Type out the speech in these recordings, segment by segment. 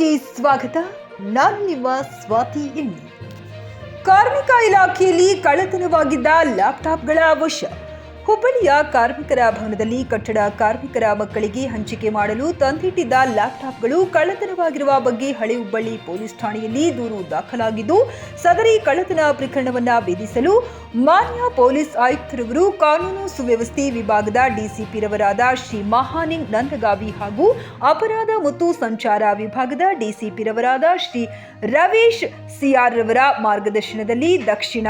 ನ್ಯೂಸ್ಗೆ ಸ್ವಾಗತ. ನಾನು ನಿಮ್ಮ ಸ್ವಾತಿ ಎಣ್ಣಿ. ಕಾರ್ಮಿಕ ಇಲಾಖೆಯಲ್ಲಿ ಕಳ್ಳತನವಾಗಿದ್ದ ಲ್ಯಾಪ್ಟಾಪ್ಗಳ ವಶ. ಹುಬ್ಬಳ್ಳಿಯ ಕಾರ್ಮಿಕರ ಭವನದಲ್ಲಿ ಕಟ್ಟಡ ಕಾರ್ಮಿಕರ ಮಕ್ಕಳಿಗೆ ಹಂಚಿಕೆ ಮಾಡಲು ತಂದಿಟ್ಟಿದ್ದ ಲ್ಯಾಪ್ಟಾಪ್ಗಳು ಕಳ್ಳತನವಾಗಿರುವ ಬಗ್ಗೆ ಹಳೆ ಹುಬ್ಬಳ್ಳಿ ಪೊಲೀಸ್ ಠಾಣೆಯಲ್ಲಿ ದೂರು ದಾಖಲಾಗಿದ್ದು, ಸದರಿ ಕಳ್ಳತನ ಪ್ರಕರಣವನ್ನು ಭೇದಿಸಲು ಮಾನ್ಯ ಪೊಲೀಸ್ ಆಯುಕ್ತರವರು ಕಾನೂನು ಸುವ್ಯವಸ್ಥೆ ವಿಭಾಗದ ಡಿಸಿಪಿರವರಾದ ಶ್ರೀ ಮಹಾಲಿಂಗ್ ನಂದಗಾವಿ ಹಾಗೂ ಅಪರಾಧ ಮತ್ತು ಸಂಚಾರ ವಿಭಾಗದ ಡಿಸಿಪಿರವರಾದ ಶ್ರೀ ರವೀಶ್ ಸಿಆರ್ ರವರ ಮಾರ್ಗದರ್ಶನದಲ್ಲಿ ದಕ್ಷಿಣ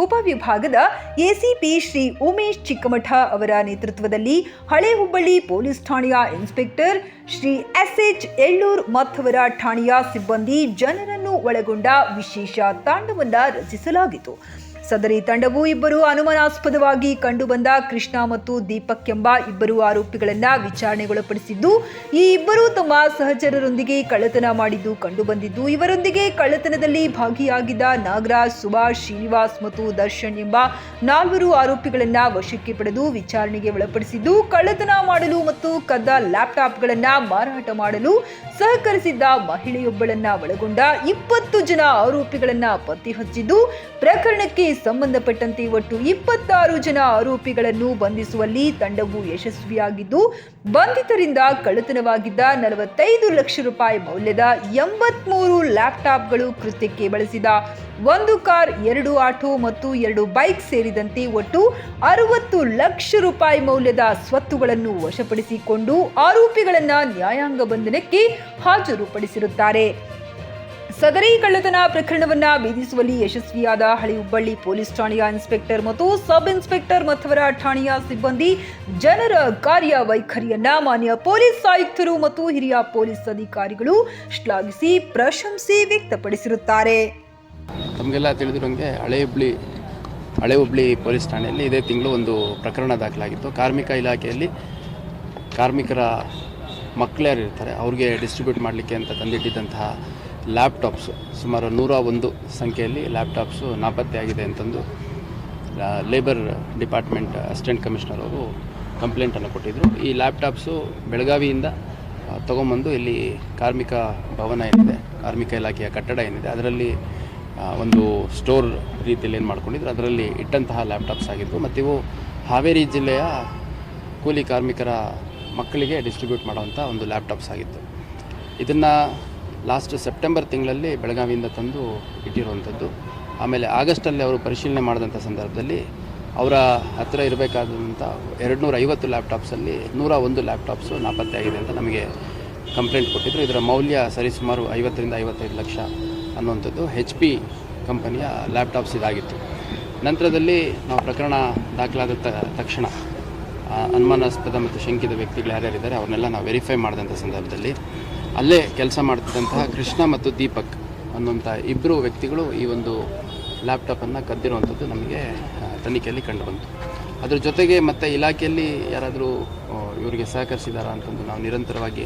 ಉಪವಿಭಾಗದ ಎಸಿಪಿ ಶ್ರೀ ಉಮೇಶ್ ಚಿಕ್ಕಮಠ ಅವರ ನೇತೃತ್ವದಲ್ಲಿ ಹಳೆ ಹುಬ್ಬಳ್ಳಿ ಪೊಲೀಸ್ ಠಾಣೆಯ ಇನ್ಸ್ಪೆಕ್ಟರ್ ಶ್ರೀ ಎಸ್ಎಚ್ ಎಳ್ಳೂರ್ ಮತ್ತವರ ಠಾಣೆಯ ಸಿಬ್ಬಂದಿ ಜನರನ್ನು ಒಳಗೊಂಡ ವಿಶೇಷ ತಂಡವನ್ನು ರಚಿಸಲಾಗಿತ್ತು. ಸದರಿ ತಂಡವು ಇಬ್ಬರು ಅನುಮಾನಾಸ್ಪದವಾಗಿ ಕಂಡುಬಂದ ಕೃಷ್ಣ ಮತ್ತು ದೀಪಕ್ ಎಂಬ ಇಬ್ಬರು ಆರೋಪಿಗಳನ್ನ ವಿಚಾರಣೆಗೊಳಪಡಿಸಿದ್ದು, ಈ ಇಬ್ಬರು ತಮ್ಮ ಸಹಚರರೊಂದಿಗೆ ಕಳ್ಳತನ ಮಾಡಿದ್ದು ಕಂಡುಬಂದಿದ್ದು, ಇವರೊಂದಿಗೆ ಕಳ್ಳತನದಲ್ಲಿ ಭಾಗಿಯಾಗಿದ್ದ ನಾಗರಾಜ್, ಸುಭಾಷ್, ಶ್ರೀನಿವಾಸ್ ಮತ್ತು ದರ್ಶನ್ ಎಂಬ 4 ಆರೋಪಿಗಳನ್ನ ವಶಕ್ಕೆ ಪಡೆದು ವಿಚಾರಣೆಗೆ ಒಳಪಡಿಸಿದ್ದು, ಕಳ್ಳತನ ಮಾಡಲು ಮತ್ತು ಕದ್ದ ಲ್ಯಾಪ್ಟಾಪ್ಗಳನ್ನ ಮಾರಾಟ ಮಾಡಲು ಸಹಕರಿಸಿದ್ದ ಮಹಿಳೆಯೊಬ್ಬಳನ್ನ ಒಳಗೊಂಡ 20 ಜನ ಆರೋಪಿಗಳನ್ನ ಪತ್ತೆ ಹಚ್ಚಿದ್ದು, ಪ್ರಕರಣಕ್ಕೆ ಸಂಬಂಧಪಟ್ಟಂತೆ ಒಟ್ಟು 26 ಜನ ಆರೋಪಿಗಳನ್ನು ಬಂಧಿಸುವಲ್ಲಿ ತಂಡವು ಯಶಸ್ವಿಯಾಗಿದ್ದು, ಬಂಧಿತರಿಂದ ಕಳ್ಳತನವಾಗಿದ್ದ 45 ಲಕ್ಷ ರೂಪಾಯಿ ಮೌಲ್ಯದ 83 ಲ್ಯಾಪ್ಟಾಪ್ಗಳು, ಕೃತ್ಯಕ್ಕೆ ಬಳಸಿದ 1 ಕಾರ್, 2 ಆಟೋ ಮತ್ತು 2 ಬೈಕ್ ಸೇರಿದಂತೆ ಒಟ್ಟು 60 ಲಕ್ಷ ರೂಪಾಯಿ ಮೌಲ್ಯದ ಸ್ವತ್ತುಗಳನ್ನು ವಶಪಡಿಸಿಕೊಂಡು ಆರೋಪಿಗಳನ್ನ ನ್ಯಾಯಾಂಗ ಬಂಧನಕ್ಕೆ ಹಾಜರುಪಡಿಸಿರುತ್ತಾರೆ. ಸದರಿ ಕಳ್ಳತನ ಪ್ರಕರಣವನ್ನ ಭೇದಿಸುವಲ್ಲಿ ಯಶಸ್ವಿಯಾದ ಹಳೆ ಹುಬ್ಬಳ್ಳಿ ಪೊಲೀಸ್ ಠಾಣೆಯ ಇನ್ಸ್ಪೆಕ್ಟರ್ ಮತ್ತು ಸಬ್ ಇನ್ಸ್ಪೆಕ್ಟರ್ ಮತ್ತವರ ಠಾಣೆಯ ಸಿಬ್ಬಂದಿ ಜನರ ಕಾರ್ಯವೈಖರಿಯನ್ನ ಮಾನ್ಯ ಪೊಲೀಸ್ ಆಯುಕ್ತರು ಮತ್ತು ಹಿರಿಯ ಪೊಲೀಸ್ ಅಧಿಕಾರಿಗಳು ಶ್ಲಾಘಿಸಿ ಪ್ರಶಂಸೆ ವ್ಯಕ್ತಪಡಿಸಿರುತ್ತಾರೆ. ತಮಗೆಲ್ಲ ತಿಳಿದಿರೋಂಗೆ ಹಳೆ ಹುಬ್ಬಳ್ಳಿ ಪೊಲೀಸ್ ಠಾಣೆಯಲ್ಲಿ ಇದೇ ತಿಂಗಳು ಒಂದು ಪ್ರಕರಣ ದಾಖಲಾಗಿತ್ತು. ಕಾರ್ಮಿಕ ಇಲಾಖೆಯಲ್ಲಿ ಕಾರ್ಮಿಕರ ಮಕ್ಕಳು ಯಾರು ಇರ್ತಾರೆ ಅವ್ರಿಗೆ ಡಿಸ್ಟ್ರಿಬ್ಯೂಟ್ ಮಾಡಲಿಕ್ಕೆ ಅಂತ ತಂದಿಟ್ಟಿದ್ದಂತಹ ಲ್ಯಾಪ್ಟಾಪ್ಸು ಸುಮಾರು 101 ಸಂಖ್ಯೆಯಲ್ಲಿ ಲ್ಯಾಪ್ಟಾಪ್ಸು ನಾಪತ್ತೆಯಾಗಿದೆ ಅಂತಂದು ಲೇಬರ್ ಡಿಪಾರ್ಟ್ಮೆಂಟ್ ಅಸಿಸ್ಟೆಂಟ್ ಕಮಿಷನರ್ ಅವರು ಕಂಪ್ಲೇಂಟನ್ನು ಕೊಟ್ಟಿದ್ದರು. ಈ ಲ್ಯಾಪ್ಟಾಪ್ಸು ಬೆಳಗಾವಿಯಿಂದ ತೊಗೊಂಬಂದು ಇಲ್ಲಿ ಕಾರ್ಮಿಕ ಭವನ ಏನಿದೆ, ಕಾರ್ಮಿಕ ಇಲಾಖೆಯ ಕಟ್ಟಡ ಏನಿದೆ, ಅದರಲ್ಲಿ ಒಂದು ಸ್ಟೋರ್ ರೀತಿಯಲ್ಲಿ ಏನು ಮಾಡ್ಕೊಂಡಿದ್ರು, ಅದರಲ್ಲಿ ಇಟ್ಟಂತಹ ಲ್ಯಾಪ್ಟಾಪ್ಸ್ ಆಗಿತ್ತು. ಮತ್ತು ಇವು ಹಾವೇರಿ ಜಿಲ್ಲೆಯ ಕೂಲಿ ಕಾರ್ಮಿಕರ ಮಕ್ಕಳಿಗೆ ಡಿಸ್ಟ್ರಿಬ್ಯೂಟ್ ಮಾಡೋವಂಥ ಒಂದು ಲ್ಯಾಪ್ಟಾಪ್ಸ್ ಆಗಿತ್ತು. ಇದನ್ನು ಲಾಸ್ಟ್ ಸೆಪ್ಟೆಂಬರ್ ತಿಂಗಳಲ್ಲಿ ಬೆಳಗಾವಿಯಿಂದ ತಂದು ಇಟ್ಟಿರುವಂಥದ್ದು. ಆಮೇಲೆ ಆಗಸ್ಟಲ್ಲಿ ಅವರು ಪರಿಶೀಲನೆ ಮಾಡಿದಂಥ ಸಂದರ್ಭದಲ್ಲಿ ಅವರ ಹತ್ತಿರ ಇರಬೇಕಾದಂಥ 250 ಲ್ಯಾಪ್ಟಾಪ್ಸಲ್ಲಿ 101 ಲ್ಯಾಪ್ಟಾಪ್ಸು ನಾಪತ್ತೆಯಾಗಿದೆ ಅಂತ ನಮಗೆ ಕಂಪ್ಲೇಂಟ್ ಕೊಟ್ಟಿದ್ದರು. ಇದರ ಮೌಲ್ಯ ಸರಿಸುಮಾರು 50 ರಿಂದ 55 ಲಕ್ಷ ಅನ್ನುವಂಥದ್ದು HP ಕಂಪನಿಯ ಲ್ಯಾಪ್ಟಾಪ್ಸ್ ಇದಾಗಿತ್ತು. ನಂತರದಲ್ಲಿ ನಾವು ಪ್ರಕರಣ ದಾಖಲಾದ ತಕ್ಷಣ ಅನುಮಾನಾಸ್ಪದ ಮತ್ತು ಶಂಕಿತ ವ್ಯಕ್ತಿಗಳು ಯಾರ್ಯಾರಿದ್ದಾರೆ ಅವ್ರನ್ನೆಲ್ಲ ನಾವು ವೆರಿಫೈ ಮಾಡಿದಂಥ ಸಂದರ್ಭದಲ್ಲಿ ಅಲ್ಲೇ ಕೆಲಸ ಮಾಡ್ತಿದ್ದಂತಹ ಕೃಷ್ಣ ಮತ್ತು ದೀಪಕ್ ಅನ್ನುವಂಥ ಇಬ್ಬರು ವ್ಯಕ್ತಿಗಳು ಈ ಒಂದು ಲ್ಯಾಪ್ಟಾಪನ್ನು ಕದ್ದಿರುವಂಥದ್ದು ನಮಗೆ ತನಿಖೆಯಲ್ಲಿ ಕಂಡುಬಂತು. ಅದ್ರ ಜೊತೆಗೆ ಮತ್ತು ಇಲಾಖೆಯಲ್ಲಿ ಯಾರಾದರೂ ಇವರಿಗೆ ಸಹಕರಿಸಿದಾರಾ ಅಂತಂದು ನಾವು ನಿರಂತರವಾಗಿ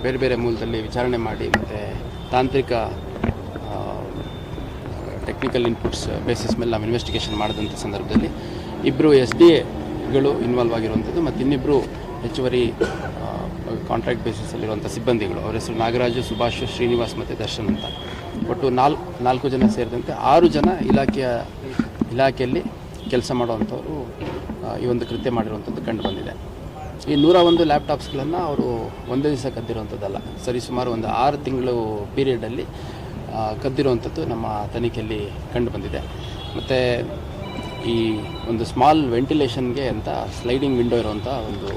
ಬೇರೆ ಬೇರೆ ಮೂಲದಲ್ಲಿ ವಿಚಾರಣೆ ಮಾಡಿ ಮತ್ತು ತಾಂತ್ರಿಕ ಟೆಕ್ನಿಕಲ್ ಇನ್ಪುಟ್ಸ್ ಬೇಸಿಸ್ ಮೇಲೆ ನಾವು ಇನ್ವೆಸ್ಟಿಗೇಷನ್ ಮಾಡಿದಂಥ ಸಂದರ್ಭದಲ್ಲಿ ಇಬ್ಬರು SDAಗಳು ಇನ್ವಾಲ್ವ್ ಆಗಿರುವಂಥದ್ದು ಮತ್ತು ಇನ್ನಿಬ್ಬರು ಹೆಚ್ಚುವರಿ ಕಾಂಟ್ರಾಕ್ಟ್ ಬೇಸಿಸಲ್ಲಿರುವಂಥ ಸಿಬ್ಬಂದಿಗಳು, ಅವರ ಹೆಸರು ನಾಗರಾಜು, ಸುಭಾಷ್, ಶ್ರೀನಿವಾಸ್ ಮತ್ತು ದರ್ಶನ್ ಅಂತ, ಒಟ್ಟು 4 ಜನ ಸೇರಿದಂತೆ 6 ಜನ ಇಲಾಖೆಯಲ್ಲಿ ಕೆಲಸ ಮಾಡುವಂಥವರು ಈ ಒಂದು ಕೃತ್ಯ ಮಾಡಿರುವಂಥದ್ದು ಕಂಡು ಬಂದಿದೆ. ಈ 101 ಲ್ಯಾಪ್ಟಾಪ್ಸ್ಗಳನ್ನು ಅವರು ಒಂದೇ ದಿವಸ ಕದ್ದಿರುವಂಥದ್ದಲ್ಲ, ಸರಿಸುಮಾರು ಒಂದು 6 ತಿಂಗಳು ಪೀರಿಯಡಲ್ಲಿ ಕದ್ದಿರುವಂಥದ್ದು ನಮ್ಮ ತನಿಖೆಯಲ್ಲಿ ಕಂಡು ಬಂದಿದೆ. ಮತ್ತು ಈ ಒಂದು ಸ್ಮಾಲ್ ವೆಂಟಿಲೇಷನ್ಗೆ ಅಂತ ಸ್ಲೈಡಿಂಗ್ ವಿಂಡೋ ಇರುವಂಥ ಒಂದು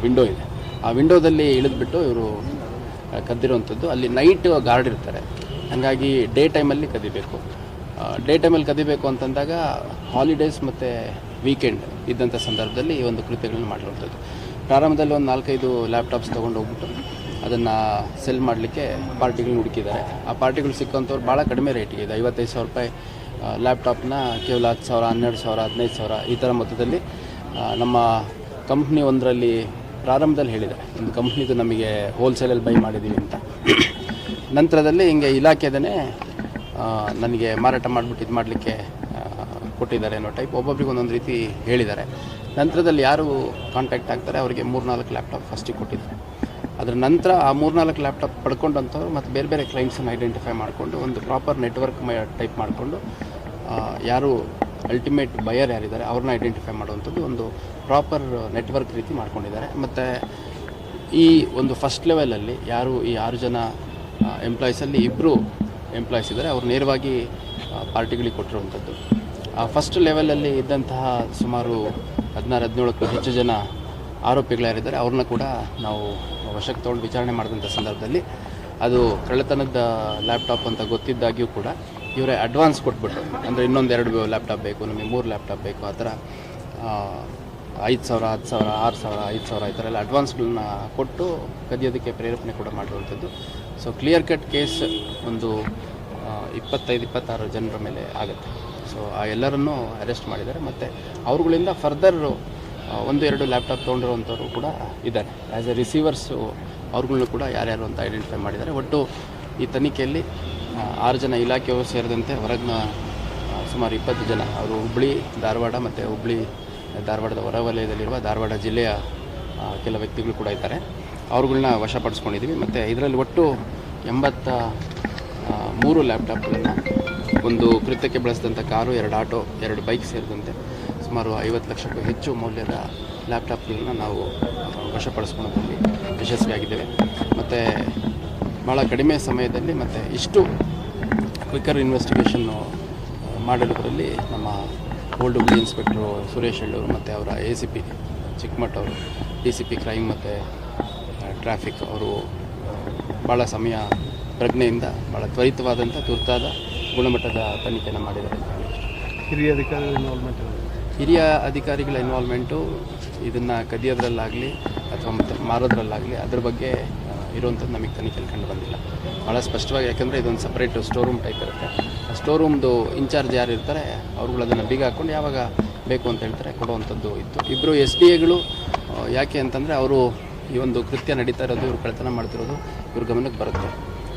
ವಿಂಡೋ ಇದೆ. ಆ ವಿಂಡೋದಲ್ಲಿ ಇಳಿದ್ಬಿಟ್ಟು ಇವರು ಕದ್ದಿರುವಂಥದ್ದು. ಅಲ್ಲಿ ನೈಟ್ ಗಾರ್ಡ್ ಇರ್ತಾರೆ, ಹಾಗಾಗಿ ಡೇ ಟೈಮಲ್ಲಿ ಕದಿಬೇಕು. ಡೇ ಟೈಮಲ್ಲಿ ಕದಿಬೇಕು ಅಂತಂದಾಗ ಹಾಲಿಡೇಸ್ ಮತ್ತು ವೀಕೆಂಡ್ ಇದ್ದಂಥ ಸಂದರ್ಭದಲ್ಲಿ ಈ ಒಂದು ಕೃತ್ಯಗಳನ್ನು ಮಾಡಿರುವಂಥದ್ದು. ಪ್ರಾರಂಭದಲ್ಲಿ ಒಂದು 4-5 ಲ್ಯಾಪ್ಟಾಪ್ಸ್ ತೊಗೊಂಡು ಹೋಗ್ಬಿಟ್ಟು ಅದನ್ನು ಸೆಲ್ ಮಾಡಲಿಕ್ಕೆ ಪಾರ್ಟಿಗಳನ್ನ ಹುಡುಕಿದ್ದಾರೆ. ಆ ಪಾರ್ಟಿಗಳು ಸಿಕ್ಕಂಥವ್ರು ಭಾಳ ಕಡಿಮೆ ರೇಟಿಗೆ ಇದೆ, 55,000 ರೂಪಾಯಿ ಲ್ಯಾಪ್ಟಾಪ್ನ ಕೇವಲ 10,000, 12,000, 15,000 ಈ ಥರ ಮೊತ್ತದಲ್ಲಿ ನಮ್ಮ ಕಂಪ್ನಿ ಒಂದರಲ್ಲಿ ಪ್ರಾರಂಭದಲ್ಲಿ ಹೇಳಿದೆ, ಒಂದು ಕಂಪ್ನಿದು ನಮಗೆ ಹೋಲ್ಸೇಲಲ್ಲಿ ಬೈ ಮಾಡಿದ್ದೀವಿ ಅಂತ. ನಂತರದಲ್ಲಿ ಹಿಂಗೆ ಇಲಾಖೆದೇ ನನಗೆ ಮಾರಾಟ ಮಾಡಿಬಿಟ್ಟು ಇದು ಮಾಡಲಿಕ್ಕೆ ಕೊಟ್ಟಿದ್ದಾರೆ ಅನ್ನೋ ಟೈಪ್ ಒಬ್ಬೊಬ್ರಿಗೆ ಒಂದೊಂದು ರೀತಿ ಹೇಳಿದ್ದಾರೆ. ನಂತರದಲ್ಲಿ ಯಾರು ಕಾಂಟ್ಯಾಕ್ಟ್ ಆಗ್ತಾರೆ ಅವರಿಗೆ 3-4 ಲ್ಯಾಪ್ಟಾಪ್ ಫಸ್ಟಿಗೆ ಕೊಟ್ಟಿದ್ದಾರೆ. ಅದರ ನಂತರ ಆ 3-4 ಲ್ಯಾಪ್ಟಾಪ್ ಪಡ್ಕೊಂಡಂಥವ್ರು ಮತ್ತು ಬೇರೆ ಬೇರೆ ಕ್ಲೈಂಟ್ಸನ್ನು ಐಡೆಂಟಿಫೈ ಮಾಡಿಕೊಂಡು ಒಂದು ಪ್ರಾಪರ್ ನೆಟ್ವರ್ಕ್ ಟೈಪ್ ಮಾಡಿಕೊಂಡು ಯಾರು ಅಲ್ಟಿಮೇಟ್ ಬಯರ್ ಯಾರಿದ್ದಾರೆ ಅವ್ರನ್ನ ಐಡೆಂಟಿಫೈ ಮಾಡುವಂಥದ್ದು ಒಂದು ಪ್ರಾಪರ್ ನೆಟ್ವರ್ಕ್ ರೀತಿ ಮಾಡ್ಕೊಂಡಿದ್ದಾರೆ. ಮತ್ತು ಈ ಒಂದು ಫಸ್ಟ್ ಲೆವೆಲಲ್ಲಿ ಯಾರು ಈ 6 ಜನ ಎಂಪ್ಲಾಯೀಸಲ್ಲಿ 2 ಎಂಪ್ಲಾಯೀಸ್ ಇದ್ದಾರೆ, ಅವ್ರು ನೇರವಾಗಿ ಪಾರ್ಟಿಗಳಿಗೆ ಕೊಟ್ಟಿರುವಂಥದ್ದು. ಆ ಫಸ್ಟ್ ಲೆವೆಲಲ್ಲಿ ಇದ್ದಂತಹ ಸುಮಾರು 16-17ಕ್ಕೂ ಹೆಚ್ಚು ಜನ ಆರೋಪಿಗಳು ಯಾರಿದ್ದಾರೆ ಅವ್ರನ್ನ ಕೂಡ ನಾವು ವಶಕ್ಕೆ ತೊಗೊಂಡು ವಿಚಾರಣೆ ಮಾಡಿದಂಥ ಸಂದರ್ಭದಲ್ಲಿ ಅದು ಕಳ್ಳತನದ ಲ್ಯಾಪ್ಟಾಪ್ ಅಂತ ಗೊತ್ತಿದ್ದಾಗ್ಯೂ ಕೂಡ ಇವರೇ ಅಡ್ವಾನ್ಸ್ ಕೊಟ್ಬಿಟ್ರು. ಅಂದರೆ ಇನ್ನೊಂದು 2 ಲ್ಯಾಪ್ಟಾಪ್ ಬೇಕು, ನಮಗೆ 3 ಲ್ಯಾಪ್ಟಾಪ್ ಬೇಕು, ಆ ಥರ 5,000, 10,000, 6,000, 5,000 ಈ ಥರ ಎಲ್ಲ ಅಡ್ವಾನ್ಸ್ಗಳನ್ನ ಕೊಟ್ಟು ಕದಿಯೋದಕ್ಕೆ ಪ್ರೇರೇಪಣೆ ಕೂಡ ಮಾಡಿರುವಂಥದ್ದು. ಸೊ ಕ್ಲಿಯರ್ ಕಟ್ ಕೇಸ್ ಒಂದು 25-26 ಜನರ ಮೇಲೆ ಆಗುತ್ತೆ. ಸೊ ಆ ಎಲ್ಲರನ್ನೂ ಅರೆಸ್ಟ್ ಮಾಡಿದ್ದಾರೆ. ಮತ್ತು ಅವ್ರುಗಳಿಂದ ಫರ್ದರ್ 1-2 ಲ್ಯಾಪ್ಟಾಪ್ ತೊಗೊಂಡಿರುವಂಥವ್ರು ಕೂಡ ಇದ್ದಾರೆ. ಆ್ಯಸ್ ಎ ರಿಸೀವರ್ಸು ಅವ್ರುಗಳ್ನು ಕೂಡ ಯಾರ್ಯಾರು ಅಂತ ಐಡೆಂಟಿಫೈ ಮಾಡಿದ್ದಾರೆ. ಒಟ್ಟು ಈ ತನಿಖೆಯಲ್ಲಿ 6 ಜನ ಇಲಾಖೆಯವರು ಸೇರಿದಂತೆ ಹೊರಗಿನ ಸುಮಾರು 20 ಜನ, ಅವರು ಹುಬ್ಬಳ್ಳಿ, ಧಾರವಾಡ ಮತ್ತು ಧಾರವಾಡದ ಹೊರವಲಯದಲ್ಲಿರುವ ಧಾರವಾಡ ಜಿಲ್ಲೆಯ ಕೆಲ ವ್ಯಕ್ತಿಗಳು ಕೂಡ ಇದ್ದಾರೆ. ಅವ್ರುಗಳನ್ನ ವಶಪಡಿಸ್ಕೊಂಡಿದ್ದೀವಿ. ಮತ್ತು ಇದರಲ್ಲಿ ಒಟ್ಟು 83 ಲ್ಯಾಪ್ಟಾಪ್ಗಳನ್ನು, ಒಂದು ಕೃತ್ಯಕ್ಕೆ ಬಳಸಿದಂಥ ಕಾರು, 2 ಆಟೋ, 2 ಬೈಕ್ ಸೇರಿದಂತೆ ಸುಮಾರು 50 ಲಕ್ಷಕ್ಕೂ ಹೆಚ್ಚು ಮೌಲ್ಯದ ಲ್ಯಾಪ್ಟಾಪ್ಗಳನ್ನ ನಾವು ವಶಪಡಿಸ್ಕೊಳ್ಳೋದ್ರಲ್ಲಿ ಯಶಸ್ವಿಯಾಗಿದ್ದೇವೆ. ಮತ್ತು ಭಾಳ ಕಡಿಮೆ ಸಮಯದಲ್ಲಿ ಮತ್ತು ಇಷ್ಟು ಕ್ವಿಕ್ಕರ್ ಇನ್ವೆಸ್ಟಿಗೇಷನ್ನು ಮಾಡಿರೋದ್ರಲ್ಲಿ ನಮ್ಮ ಓಲ್ಡ್ ಹುಬ್ಳಿ ಇನ್ಸ್ಪೆಕ್ಟ್ರು ಸುರೇಶ್ ಹೆಳ್ಳೂರು ಮತ್ತು ಅವರ ACP ಚಿಕ್ಕಮಠ ಅವರು, DCP ಕ್ರೈಮ್ ಮತ್ತು ಟ್ರಾಫಿಕ್ ಅವರು ಭಾಳ ಸಮಯ ಪ್ರಜ್ಞೆಯಿಂದ ಭಾಳ ತ್ವರಿತವಾದಂಥ ತುರ್ತಾದ ಗುಣಮಟ್ಟದ ತನಿಖೆಯನ್ನು ಮಾಡಿದ್ದಾರೆ. ಹಿರಿಯ ಅಧಿಕಾರಿಗಳ ಇನ್ವಾಲ್ವ್ಮೆಂಟು ಇದನ್ನು ಕದಿಯೋದ್ರಲ್ಲಾಗಲಿ ಅಥವಾ ಮತ್ತು ಮಾರೋದ್ರಲ್ಲಾಗಲಿ ಅದ್ರ ಬಗ್ಗೆ ಇರುವಂಥದ್ದು ನಮಗೆ ತನಿಖೆಯಲ್ಲಿ ಕಂಡು ಬಂದಿಲ್ಲ. ಭಾಳ ಸ್ಪಷ್ಟವಾಗಿ, ಯಾಕೆಂದರೆ ಇದೊಂದು ಸಪ್ರೇಟ್ ಸ್ಟೋರ್ ರೂಮ್ ಟೈಪ್ ಇರುತ್ತೆ. ಆ ಸ್ಟೋರ್ ರೂಮ್ದು ಇನ್ಚಾರ್ಜ್ ಯಾರು ಇರ್ತಾರೆ ಅವ್ರುಗಳು ಅದನ್ನು ಬೀಗ ಹಾಕ್ಕೊಂಡು ಯಾವಾಗ ಬೇಕು ಅಂತ ಹೇಳ್ತಾರೆ ಕೊಡುವಂಥದ್ದು ಇತ್ತು. 2 SDAಗಳು ಯಾಕೆ ಅಂತಂದರೆ ಅವರು ಈ ಒಂದು ಕೃತ್ಯ ನಡೀತಾ ಇರೋದು, ಇವ್ರು ಕಳ್ಳತನ ಮಾಡ್ತಿರೋದು ಇವ್ರ ಗಮನಕ್ಕೆ ಬರುತ್ತೆ.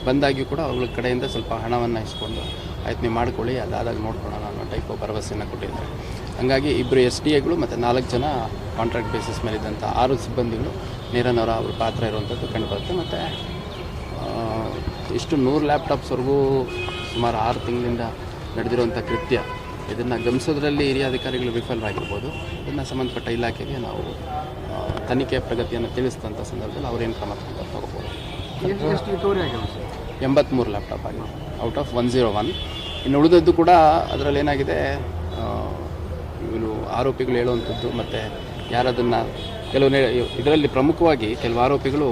ಬಂದಾಗಿಯೂ ಕೂಡ ಅವ್ರ ಕಡೆಯಿಂದ ಸ್ವಲ್ಪ ಹಣವನ್ನು ಇಸ್ಕೊಂಡು ಆಯ್ತು ನೀವು ಮಾಡ್ಕೊಳ್ಳಿ, ಅದಾದಾಗ ನೋಡ್ಕೊಳ್ಳೋಣ ಅನ್ನೋ ಟೈಪು ಭರವಸೆಯನ್ನು ಕೊಟ್ಟಿದ್ದಾರೆ. ಹಾಗಾಗಿ 2 SDAಗಳು ಮತ್ತು 4 ಜನ ಕಾಂಟ್ರಾಕ್ಟ್ ಬೇಸಿಸ್ ಮೇಲಿದ್ದಂಥ 6 ಸಿಬ್ಬಂದಿಗಳು ನೇರನವರ ಅವ್ರ ಪಾತ್ರ ಇರುವಂಥದ್ದು ಕಂಡುಬರುತ್ತೆ. ಮತ್ತು ಇಷ್ಟು 100 ಲ್ಯಾಪ್ಟಾಪ್ಸ್ವರೆಗೂ ಸುಮಾರು 6 ತಿಂಗಳಿಂದ ನಡೆದಿರುವಂಥ ಕೃತ್ಯ, ಇದನ್ನು ಗಮನಿಸೋದ್ರಲ್ಲಿ ಹಿರಿಯ ಅಧಿಕಾರಿಗಳು ವಿಫಲರಾಗಿರ್ಬೋದು. ಇದನ್ನು ಸಂಬಂಧಪಟ್ಟ ಇಲಾಖೆಗೆ ನಾವು ತನಿಖೆ ಪ್ರಗತಿಯನ್ನು ತಿಳಿಸಿದಂಥ ಸಂದರ್ಭದಲ್ಲಿ ಅವರೇನು ಕ್ರಮ ತಗೋಬೋದು. 83 ಲ್ಯಾಪ್ಟಾಪ್ ಆಗಿದೆ ಔಟ್ ಆಫ್ 101. ಇನ್ನು ಉಳಿದದ್ದು ಕೂಡ ಅದರಲ್ಲಿ ಏನಾಗಿದೆ, ಇವನು ಆರೋಪಿಗಳು ಹೇಳುವಂಥದ್ದು ಮತ್ತು ಯಾರದನ್ನು ಇದರಲ್ಲಿ ಪ್ರಮುಖವಾಗಿ ಕೆಲವು ಆರೋಪಿಗಳು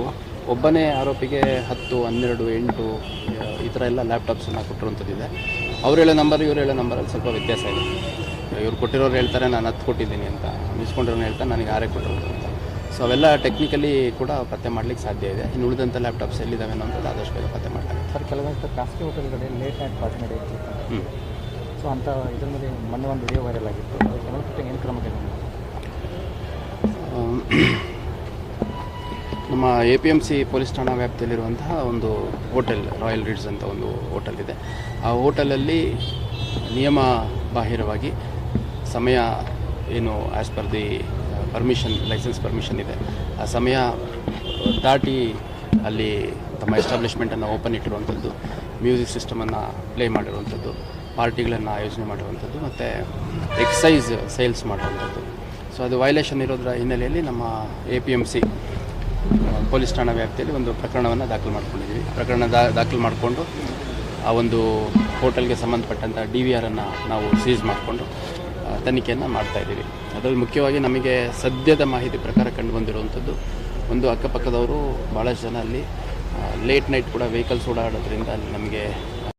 ಒಬ್ಬನೇ ಆರೋಪಿಗೆ 10, 12, 8 ಈ ಥರ ಎಲ್ಲ ಲ್ಯಾಪ್ಟಾಪ್ಸನ್ನು ಕೊಟ್ಟಿರುವಂಥದ್ದಿದೆ. ಅವ್ರು ಹೇಳೋ ನಂಬರ್ ಇವ್ರು ಹೇಳೋ ನಂಬರಲ್ಲಿ ಸ್ವಲ್ಪ ವ್ಯತ್ಯಾಸ ಇದೆ. ಇವ್ರು ಕೊಟ್ಟಿರೋರು ಹೇಳ್ತಾರೆ ನಾನು 10 ಕೊಟ್ಟಿದ್ದೀನಿ ಅಂತ, ಮಿಸ್ಕೊಂಡಿರೋರು ಹೇಳ್ತಾರೆ ನನಗೆ 6 ಕೊಟ್ಟಿರೋದು ಅಂತ. ಸೊ ಅವೆಲ್ಲ ಟೆಕ್ನಿಕಲಿ ಕೂಡ ಪತ್ತೆ ಮಾಡಲಿಕ್ಕೆ ಸಾಧ್ಯ ಇದೆ. ಇನ್ನು ಉಳಿದಂಥ ಲ್ಯಾಪ್ಟಾಪ್ಸ್ ಎಲ್ಲಿದ್ದಾವೆ ಅನ್ನೋಂಥದ್ದು ಆದಷ್ಟು ಬೇಗ ಪತ್ತೆ ಮಾಡಲಾಗುತ್ತೆ. ಸರ್, ಕೆಲವೊಂದು ಖಾಸಗಿ ಹೋಟೆಲ್ಗಡೆ ಲೇಟ್ ನೈಟ್ ಪಾರ್ಟಿ ನಡೆಯುತ್ತೆ. ಸೊ ಅಂಥ ಇದ್ರ ಮೇಲೆ ಮೊನ್ನೆ ಒಂದು ವಿಡಿಯೋ ವೈರಲ್ ಆಗಿತ್ತು. ಅದಕ್ಕೆ ಸಂಬಂಧಪಟ್ಟ ಏನು ಕ್ರಮ ಕೈಗೊಂಡಿದೆ? ನಮ್ಮ APMC ಪೊಲೀಸ್ ಠಾಣಾ ವ್ಯಾಪ್ತಿಯಲ್ಲಿರುವಂತಹ ಒಂದು ಹೋಟೆಲ್, ರಾಯಲ್ ರೀಡ್ಸ್ ಅಂತ ಒಂದು ಹೋಟೆಲ್ ಇದೆ. ಆ ಹೋಟೆಲಲ್ಲಿ ನಿಯಮ ಬಾಹಿರವಾಗಿ ಸಮಯ ಏನು as per the permission, license permission ಇದೆ, ಆ ಸಮಯ ದಾಟಿ ಅಲ್ಲಿ ತಮ್ಮ ಎಸ್ಟಾಬ್ಲಿಷ್ಮೆಂಟನ್ನು ಓಪನ್ ಇಟ್ಟಿರುವಂಥದ್ದು, ಮ್ಯೂಸಿಕ್ ಸಿಸ್ಟಮನ್ನು ಪ್ಲೇ ಮಾಡಿರುವಂಥದ್ದು, ಪಾರ್ಟಿಗಳನ್ನು ಆಯೋಜನೆ ಮಾಡಿರುವಂಥದ್ದು ಮತ್ತು ಎಕ್ಸೈಸ್ ಸೇಲ್ಸ್ ಮಾಡುವಂಥದ್ದು. ಸೊ ಅದು ವೈಲೇಷನ್ ಇರೋದರ ಹಿನ್ನೆಲೆಯಲ್ಲಿ ನಮ್ಮ APMC ಪೊಲೀಸ್ ಠಾಣಾ ವ್ಯಾಪ್ತಿಯಲ್ಲಿ ಒಂದು ಪ್ರಕರಣವನ್ನು ದಾಖಲು ಮಾಡ್ಕೊಂಡಿದ್ದೀವಿ. ಪ್ರಕರಣ ದಾಖಲು ಮಾಡಿಕೊಂಡು ಆ ಒಂದು ಹೋಟೆಲ್ಗೆ ಸಂಬಂಧಪಟ್ಟಂಥ DVRನ್ನು ನಾವು ಸೀಸ್ ಮಾಡಿಕೊಂಡು ತನಿಖೆಯನ್ನು ಮಾಡ್ತಾಯಿದ್ದೀವಿ. ಅದರಲ್ಲಿ ಮುಖ್ಯವಾಗಿ ನಮಗೆ ಸದ್ಯದ ಮಾಹಿತಿ ಪ್ರಕಾರ ಕಂಡು ಬಂದಿರುವಂಥದ್ದು, ಒಂದು ಅಕ್ಕಪಕ್ಕದವರು ಭಾಳಷ್ಟು ಜನ ಅಲ್ಲಿ ಲೇಟ್ ನೈಟ್ ಕೂಡ ವೆಹಿಕಲ್ಸ್ ಓಡಾಡೋದ್ರಿಂದ ಅಲ್ಲಿ ನಮಗೆ